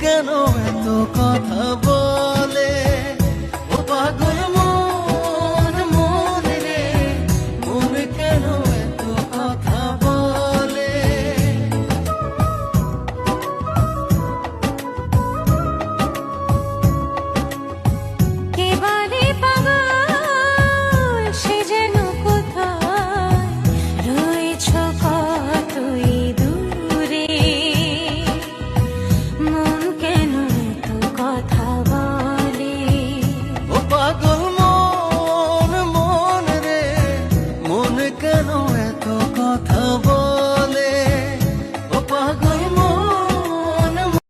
কেন এত কথা বলে, ও পাগল মন, মন রে, মন কেন এত কথা বলে। কে বলে পাগল, সে যেন কোথায় রয়েছ কতই দূরে।